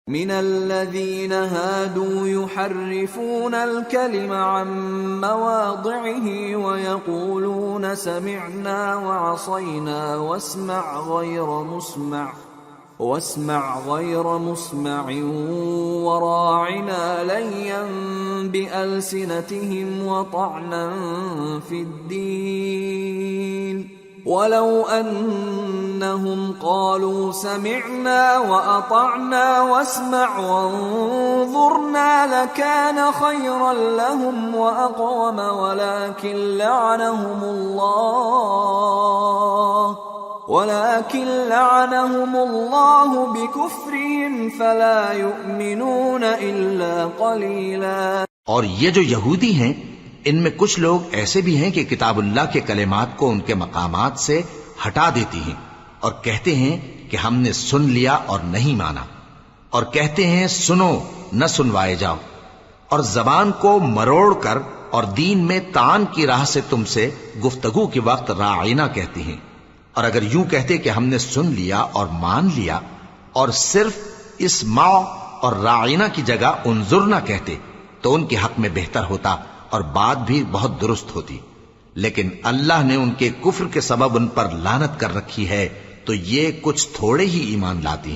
من الذين هادوا يحرفون الكلم عن مواضعه ويقولون سمعنا وعصينا واسمع غير مسمع وراعنا ليا بألسنتهم وطعنا في الدين ولو أنهم قالوا سمعنا وأطعنا واسمع وانظرنا لكان خيرا لهم وأقوم ولكن لعنهم الله بكفرهم فلا يؤمنون إلا قليلا۔ اور یہ جو یہودی ہیں ان میں کچھ لوگ ایسے بھی ہیں کہ کتاب اللہ کے کلمات کو ان کے مقامات سے ہٹا دیتی ہیں اور کہتے ہیں کہ ہم نے سن لیا اور نہیں مانا، اور کہتے ہیں سنو نہ سنوائے جاؤ، اور زبان کو مروڑ کر اور دین میں طعن کی راہ سے تم سے گفتگو کے وقت راعینا کہتی ہیں۔ اور اگر یوں کہتے کہ ہم نے سن لیا اور مان لیا اور صرف اسمع اور راعینا کی جگہ انظرنا کہتے تو ان کے حق میں بہتر ہوتا اور بات بھی بہت درست ہوتی، لیکن اللہ نے ان کے کفر کے سبب ان پر لعنت کر رکھی ہے تو یہ کچھ تھوڑے ہی ایمان لاتی ہیں۔